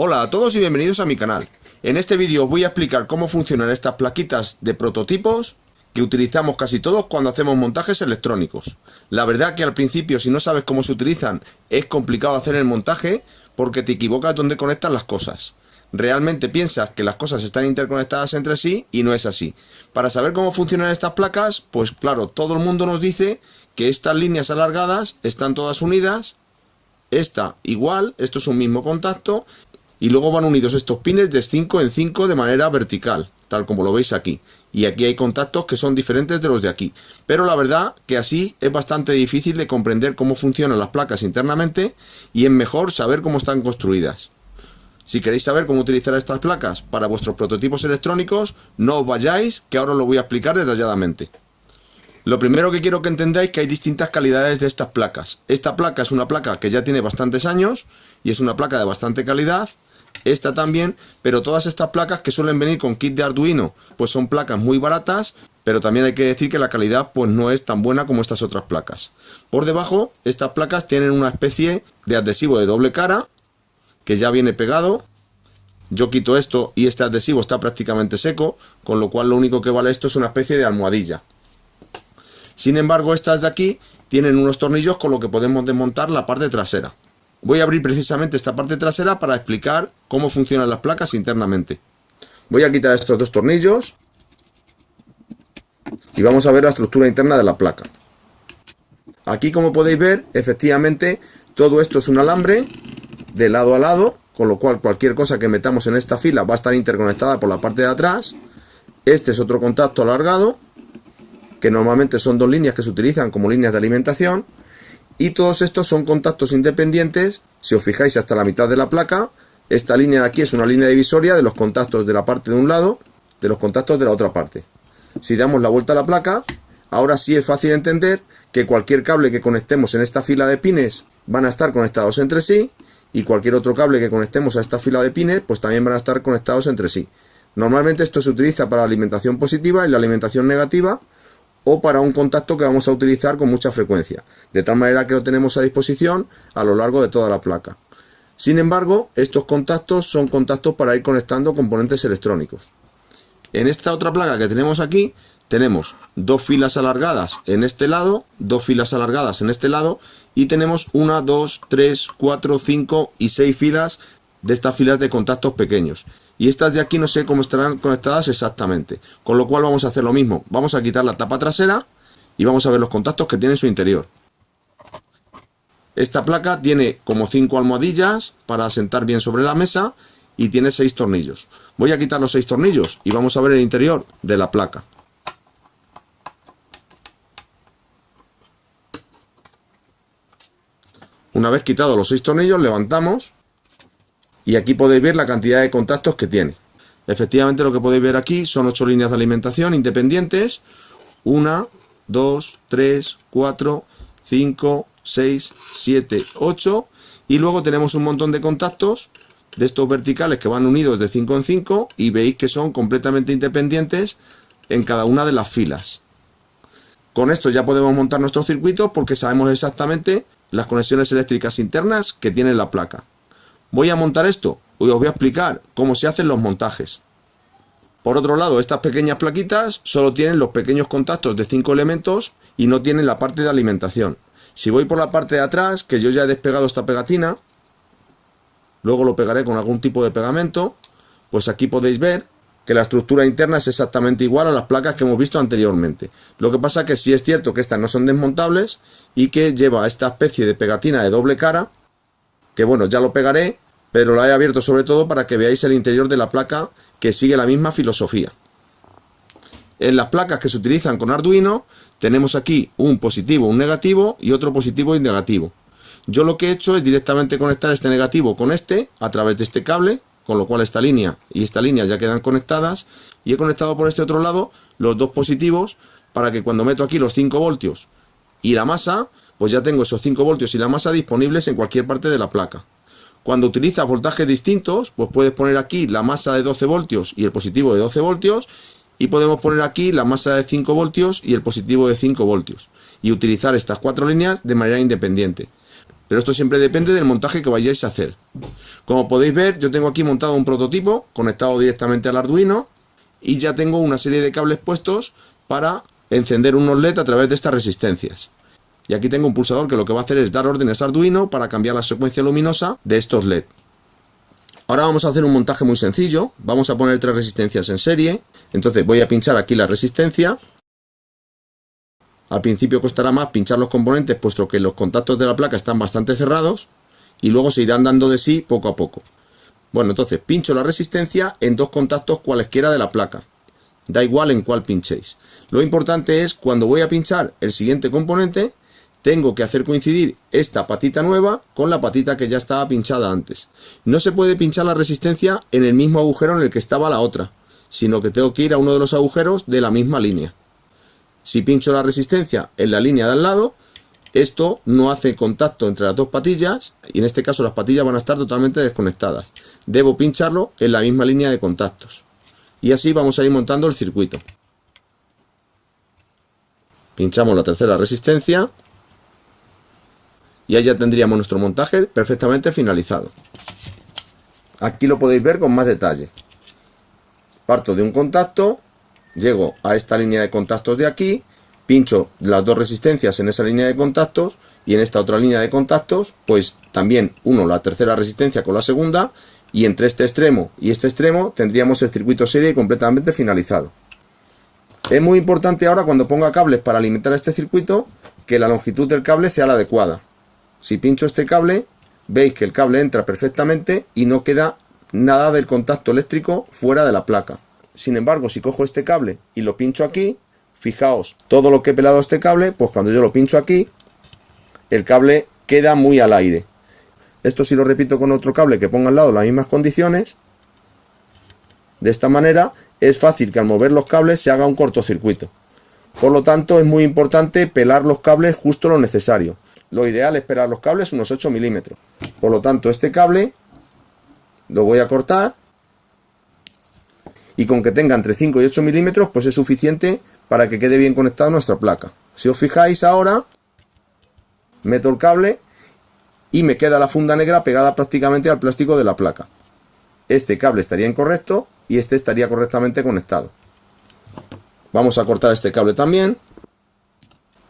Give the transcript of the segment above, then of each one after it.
Hola a todos y bienvenidos a mi canal. En este vídeo os voy a explicar cómo funcionan estas plaquitas de prototipos que utilizamos casi todos cuando hacemos montajes electrónicos. La verdad que al principio, si no sabes cómo se utilizan, es complicado hacer el montaje porque te equivocas donde conectas las cosas. Realmente piensas que las cosas están interconectadas entre sí y no es así. Para saber cómo funcionan estas placas, pues claro, todo el mundo nos dice que estas líneas alargadas están todas unidas, esta igual, esto es un mismo contacto, y luego van unidos estos pines de 5 en 5 de manera vertical, tal como lo veis aquí. Y aquí hay contactos que son diferentes de los de aquí. Pero la verdad que así es bastante difícil de comprender cómo funcionan las placas internamente y es mejor saber cómo están construidas. Si queréis saber cómo utilizar estas placas para vuestros prototipos electrónicos, no os vayáis, que ahora os lo voy a explicar detalladamente. Lo primero que quiero que entendáis es que hay distintas calidades de estas placas. Esta placa es una placa que ya tiene bastantes años y es una placa de bastante calidad. Esta también, pero todas estas placas que suelen venir con kit de Arduino, pues son placas muy baratas, pero también hay que decir que la calidad pues no es tan buena como estas otras placas. Por debajo, estas placas tienen una especie de adhesivo de doble cara, que ya viene pegado. Yo quito esto y este adhesivo está prácticamente seco, con lo cual lo único que vale esto es una especie de almohadilla. Sin embargo, estas de aquí tienen unos tornillos con lo que podemos desmontar la parte trasera. Voy a abrir precisamente esta parte trasera para explicar cómo funcionan las placas internamente. Voy a quitar estos dos tornillos y vamos a ver la estructura interna de la placa. Aquí, como podéis ver, efectivamente todo esto es un alambre de lado a lado, con lo cual cualquier cosa que metamos en esta fila va a estar interconectada por la parte de atrás. Este es otro contacto alargado, que normalmente son dos líneas que se utilizan como líneas de alimentación. Y todos estos son contactos independientes. Si os fijáis hasta la mitad de la placa, esta línea de aquí es una línea divisoria de los contactos de la parte de un lado, de los contactos de la otra parte. Si damos la vuelta a la placa, ahora sí es fácil entender que cualquier cable que conectemos en esta fila de pines van a estar conectados entre sí, y cualquier otro cable que conectemos a esta fila de pines pues también van a estar conectados entre sí. Normalmente esto se utiliza para la alimentación positiva y la alimentación negativa, o para un contacto que vamos a utilizar con mucha frecuencia, de tal manera que lo tenemos a disposición a lo largo de toda la placa. Sin embargo, estos contactos son contactos para ir conectando componentes electrónicos. En esta otra placa que tenemos aquí, tenemos dos filas alargadas en este lado, dos filas alargadas en este lado, y tenemos 1, 2, 3, 4, 5 y 6 filas de estas filas de contactos pequeños. Y estas de aquí no sé cómo estarán conectadas exactamente, con lo cual vamos a hacer lo mismo. Vamos a quitar la tapa trasera y vamos a ver los contactos que tiene en su interior. Esta placa tiene como 5 almohadillas para asentar bien sobre la mesa y tiene 6 tornillos. Voy a quitar los 6 tornillos y vamos a ver el interior de la placa. Una vez quitados los 6 tornillos, levantamos. Y aquí podéis ver la cantidad de contactos que tiene. Efectivamente, lo que podéis ver aquí son 8 líneas de alimentación independientes. 1, 2, 3, 4, 5, 6, 7, 8. Y luego tenemos un montón de contactos de estos verticales que van unidos de 5 en 5. Y veis que son completamente independientes en cada una de las filas. Con esto ya podemos montar nuestros circuitos porque sabemos exactamente las conexiones eléctricas internas que tiene la placa. Voy a montar esto y os voy a explicar cómo se hacen los montajes. Por otro lado, estas pequeñas plaquitas solo tienen los pequeños contactos de 5 elementos y no tienen la parte de alimentación. Si voy por la parte de atrás, que yo ya he despegado esta pegatina, luego lo pegaré con algún tipo de pegamento, pues aquí podéis ver que la estructura interna es exactamente igual a las placas que hemos visto anteriormente. Lo que pasa que sí es cierto que estas no son desmontables y que lleva esta especie de pegatina de doble cara, que bueno, ya lo pegaré, pero la he abierto sobre todo para que veáis el interior de la placa, que sigue la misma filosofía. En las placas que se utilizan con Arduino tenemos aquí un positivo, un negativo y otro positivo y negativo. Yo lo que he hecho es directamente conectar este negativo con este a través de este cable, con lo cual esta línea y esta línea ya quedan conectadas, y he conectado por este otro lado los dos positivos para que cuando meto aquí los 5 voltios y la masa, pues ya tengo esos 5 voltios y la masa disponibles en cualquier parte de la placa. Cuando utilizas voltajes distintos, pues puedes poner aquí la masa de 12 voltios y el positivo de 12 voltios, y podemos poner aquí la masa de 5 voltios y el positivo de 5 voltios, y utilizar estas 4 líneas de manera independiente. pero esto siempre depende del montaje que vayáis a hacer. Como podéis ver, yo tengo aquí montado un prototipo conectado directamente al Arduino y ya tengo una serie de cables puestos para encender unos LED a través de estas resistencias. Y aquí tengo un pulsador que lo que va a hacer es dar órdenes a Arduino para cambiar la secuencia luminosa de estos LED. Ahora vamos a hacer un montaje muy sencillo. Vamos a poner 3 resistencias en serie. Entonces voy a pinchar aquí la resistencia. Al principio costará más pinchar los componentes puesto que los contactos de la placa están bastante cerrados y luego se irán dando de sí poco a poco. Bueno, entonces pincho la resistencia en 2 contactos cualesquiera de la placa. Da igual en cuál pinchéis. Lo importante es cuando voy a pinchar el siguiente componente, tengo que hacer coincidir esta patita nueva con la patita que ya estaba pinchada antes. No se puede pinchar la resistencia en el mismo agujero en el que estaba la otra, sino que tengo que ir a uno de los agujeros de la misma línea. Si pincho la resistencia en la línea de al lado, esto no hace contacto entre las 2 patillas y en este caso las patillas van a estar totalmente desconectadas. Debo pincharlo en la misma línea de contactos. Y así vamos a ir montando el circuito. Pinchamos la tercera resistencia y ahí ya tendríamos nuestro montaje perfectamente finalizado. Aquí lo podéis ver con más detalle. Parto de un contacto, llego a esta línea de contactos de aquí, pincho las 2 resistencias en esa línea de contactos y en esta otra línea de contactos, pues también uno la tercera resistencia con la segunda y entre este extremo y este extremo tendríamos el circuito serie completamente finalizado. Es muy importante ahora cuando ponga cables para alimentar este circuito que la longitud del cable sea la adecuada. Si pincho este cable, veis que el cable entra perfectamente y no queda nada del contacto eléctrico fuera de la placa. Sin embargo, si cojo este cable y lo pincho aquí, fijaos, todo lo que he pelado este cable, pues cuando yo lo pincho aquí, el cable queda muy al aire. Esto si lo repito con otro cable que ponga al lado las mismas condiciones, de esta manera es fácil que al mover los cables se haga un cortocircuito. Por lo tanto, es muy importante pelar los cables justo lo necesario. Lo ideal es pelar los cables unos 8 milímetros. Por lo tanto, este cable lo voy a cortar y con que tenga entre 5 y 8 milímetros pues es suficiente para que quede bien conectada nuestra placa. Si os fijáis ahora, meto el cable y me queda la funda negra pegada prácticamente al plástico de la placa. Este cable estaría incorrecto y este estaría correctamente conectado. Vamos a cortar este cable también.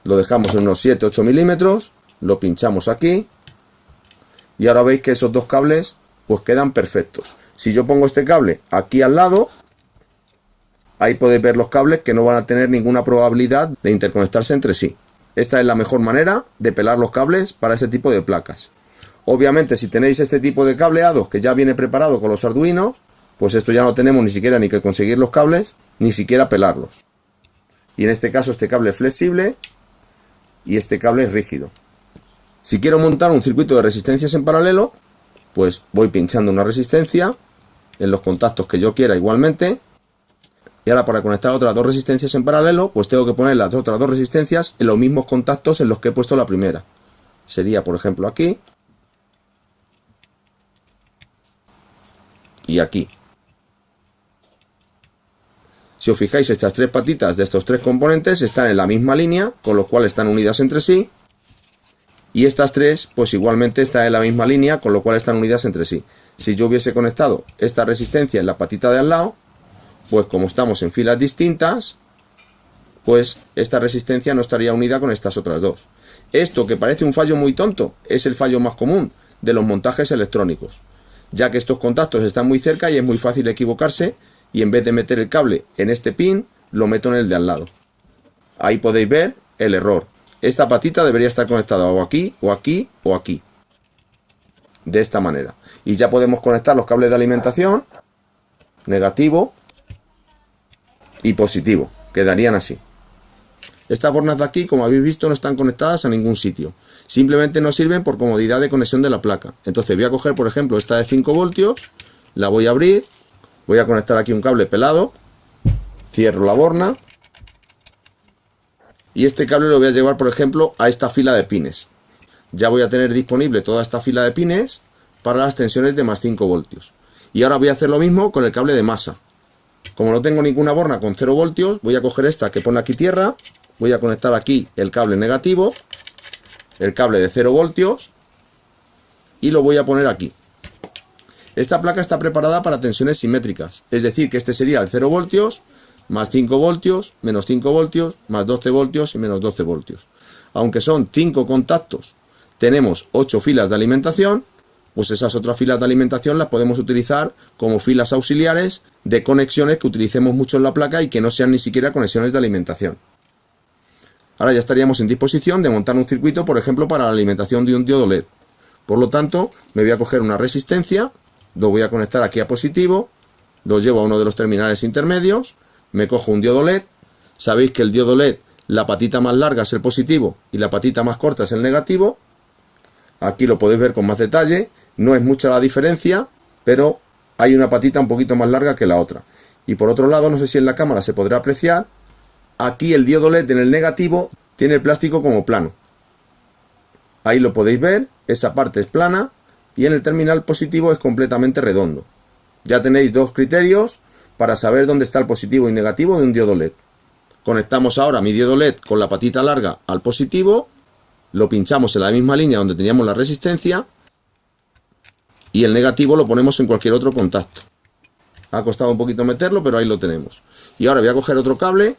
Lo dejamos en unos 7-8 milímetros. Lo pinchamos aquí. Y ahora veis que esos 2 cables pues quedan perfectos. Si yo pongo este cable aquí al lado, ahí podéis ver los cables que no van a tener ninguna probabilidad de interconectarse entre sí. Esta es la mejor manera de pelar los cables para este tipo de placas. Obviamente, si tenéis este tipo de cableados que ya viene preparado con los Arduinos, pues esto ya no tenemos ni siquiera ni que conseguir los cables, ni siquiera pelarlos. Y en este caso este cable es flexible y este cable es rígido. Si quiero montar un circuito de resistencias en paralelo, pues voy pinchando una resistencia en los contactos que yo quiera igualmente. Y ahora para conectar otras 2 resistencias en paralelo, pues tengo que poner las otras 2 resistencias en los mismos contactos en los que he puesto la primera. Sería, por ejemplo, aquí y aquí. Si os fijáis, estas 3 patitas de estos 3 componentes están en la misma línea, con lo cual están unidas entre sí. Y estas 3, pues igualmente están en la misma línea, con lo cual están unidas entre sí. Si yo hubiese conectado esta resistencia en la patita de al lado, pues como estamos en filas distintas, pues esta resistencia no estaría unida con estas otras 2. Esto, que parece un fallo muy tonto, es el fallo más común de los montajes electrónicos, ya que estos contactos están muy cerca y es muy fácil equivocarse y en vez de meter el cable en este pin, lo meto en el de al lado. Ahí podéis ver el error. Esta patita debería estar conectada o aquí, o aquí, o aquí. De esta manera. Y ya podemos conectar los cables de alimentación, negativo y positivo. Quedarían así. Estas bornas de aquí, como habéis visto, no están conectadas a ningún sitio. Simplemente nos sirven por comodidad de conexión de la placa. Entonces voy a coger, por ejemplo, esta de 5 voltios, la voy a abrir, voy a conectar aquí un cable pelado, cierro la borna, y este cable lo voy a llevar, por ejemplo, a esta fila de pines. Ya voy a tener disponible toda esta fila de pines para las tensiones de más 5 voltios. Y ahora voy a hacer lo mismo con el cable de masa. Como no tengo ninguna borna con 0 voltios, voy a coger esta que pone aquí tierra, voy a conectar aquí el cable negativo, el cable de 0 voltios, y lo voy a poner aquí. Esta placa está preparada para tensiones simétricas, es decir, que este sería el 0 voltios, más 5 voltios, menos 5 voltios, más 12 voltios y menos 12 voltios. Aunque son 5 contactos, tenemos 8 filas de alimentación, pues esas otras filas de alimentación las podemos utilizar como filas auxiliares de conexiones que utilicemos mucho en la placa y que no sean ni siquiera conexiones de alimentación. Ahora ya estaríamos en disposición de montar un circuito, por ejemplo, para la alimentación de un diodo LED. Por lo tanto, me voy a coger una resistencia, lo voy a conectar aquí a positivo, lo llevo a uno de los terminales intermedios, me cojo un diodo LED. Sabéis que el diodo LED, la patita más larga es el positivo y la patita más corta es el negativo. Aquí lo podéis ver con más detalle, no es mucha la diferencia, pero hay una patita un poquito más larga que la otra. Y por otro lado, no sé si en la cámara se podrá apreciar, aquí el diodo LED en el negativo tiene el plástico como plano. Ahí lo podéis ver, esa parte es plana y en el terminal positivo es completamente redondo. Ya tenéis dos criterios para saber dónde está el positivo y negativo de un diodo LED. Conectamos ahora mi diodo LED con la patita larga al positivo, lo pinchamos en la misma línea donde teníamos la resistencia y el negativo lo ponemos en cualquier otro contacto. Ha costado un poquito meterlo, pero ahí lo tenemos. Y ahora voy a coger otro cable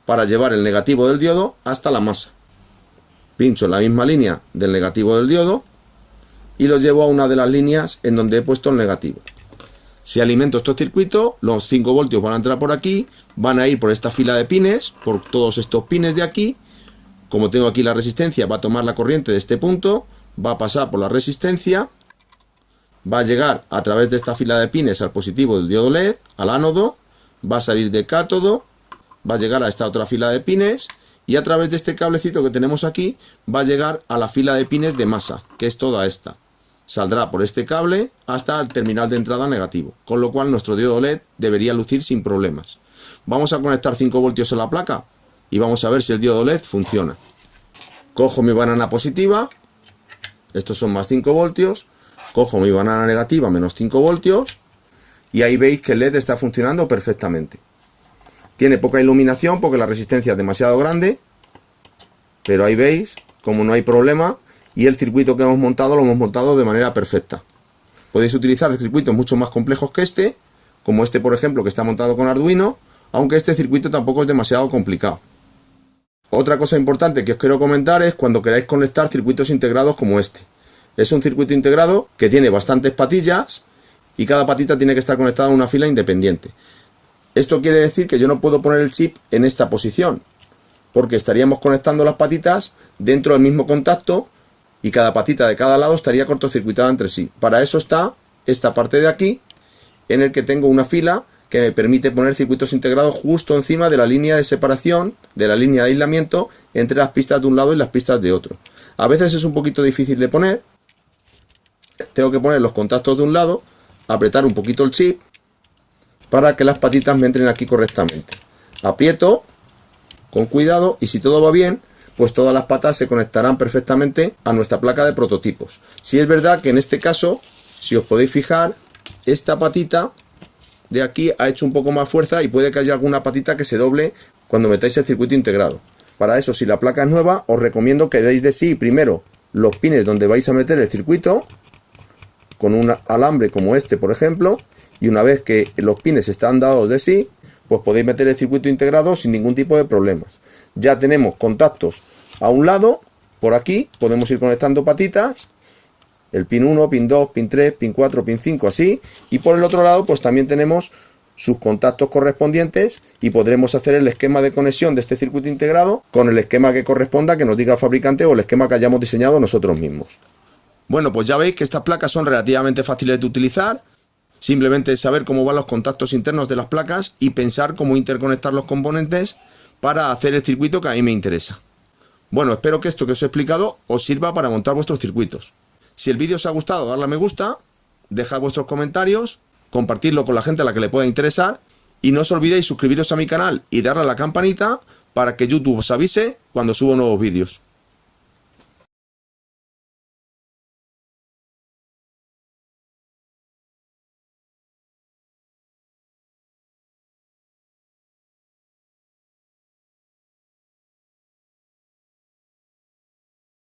para llevar el negativo del diodo hasta la masa. Pincho en la misma línea del negativo del diodo y lo llevo a una de las líneas en donde he puesto el negativo. Si alimento estos circuitos, los 5 voltios van a entrar por aquí, van a ir por esta fila de pines, por todos estos pines de aquí. Como tengo aquí la resistencia, va a tomar la corriente de este punto, va a pasar por la resistencia, va a llegar a través de esta fila de pines al positivo del diodo LED, al ánodo, va a salir de cátodo, va a llegar a esta otra fila de pines y a través de este cablecito que tenemos aquí va a llegar a la fila de pines de masa, que es toda esta. Saldrá por este cable hasta el terminal de entrada negativo, con lo cual nuestro diodo LED debería lucir sin problemas. Vamos a conectar 5 voltios a la placa y vamos a ver si el diodo LED funciona. Cojo mi banana positiva, estos son más 5 voltios, cojo mi banana negativa, menos 5 voltios, y ahí veis que el LED está funcionando perfectamente. Tiene poca iluminación porque la resistencia es demasiado grande, pero ahí veis como no hay problema y el circuito que hemos montado lo hemos montado de manera perfecta. Podéis utilizar circuitos mucho más complejos que este, como este por ejemplo que está montado con Arduino, aunque este circuito tampoco es demasiado complicado. Otra cosa importante que os quiero comentar es cuando queráis conectar circuitos integrados como este. Es un circuito integrado que tiene bastantes patillas y cada patita tiene que estar conectada a una fila independiente. Esto quiere decir que yo no puedo poner el chip en esta posición, porque estaríamos conectando las patitas dentro del mismo contacto y cada patita de cada lado estaría cortocircuitada entre sí. Para eso está esta parte de aquí, en el que tengo una fila que me permite poner circuitos integrados justo encima de la línea de separación, de la línea de aislamiento entre las pistas de un lado y las pistas de otro. A veces es un poquito difícil de poner, tengo que poner los contactos de un lado, apretar un poquito el chip para que las patitas me entren aquí correctamente. Aprieto con cuidado y si todo va bien, pues todas las patas se conectarán perfectamente a nuestra placa de prototipos. Si es verdad que en este caso, si os podéis fijar, esta patita de aquí ha hecho un poco más fuerza y puede que haya alguna patita que se doble cuando metáis el circuito integrado. Para eso, si la placa es nueva, os recomiendo que deis de sí primero los pines donde vais a meter el circuito, con un alambre como este por ejemplo, y una vez que los pines están dados de sí, pues podéis meter el circuito integrado sin ningún tipo de problemas. Ya tenemos contactos a un lado, por aquí podemos ir conectando patitas, el pin 1, pin 2, pin 3, pin 4, pin 5, así, y por el otro lado pues también tenemos sus contactos correspondientes y podremos hacer el esquema de conexión de este circuito integrado con el esquema que corresponda que nos diga el fabricante o el esquema que hayamos diseñado nosotros mismos. Bueno, pues ya veis que estas placas son relativamente fáciles de utilizar. Simplemente saber cómo van los contactos internos de las placas y pensar cómo interconectar los componentes para hacer el circuito que a mí me interesa. Bueno, espero que esto que os he explicado os sirva para montar vuestros circuitos. Si el vídeo os ha gustado, darle a me gusta, dejad vuestros comentarios, compartidlo con la gente a la que le pueda interesar y no os olvidéis suscribiros a mi canal y darle a la campanita para que YouTube os avise cuando subo nuevos vídeos.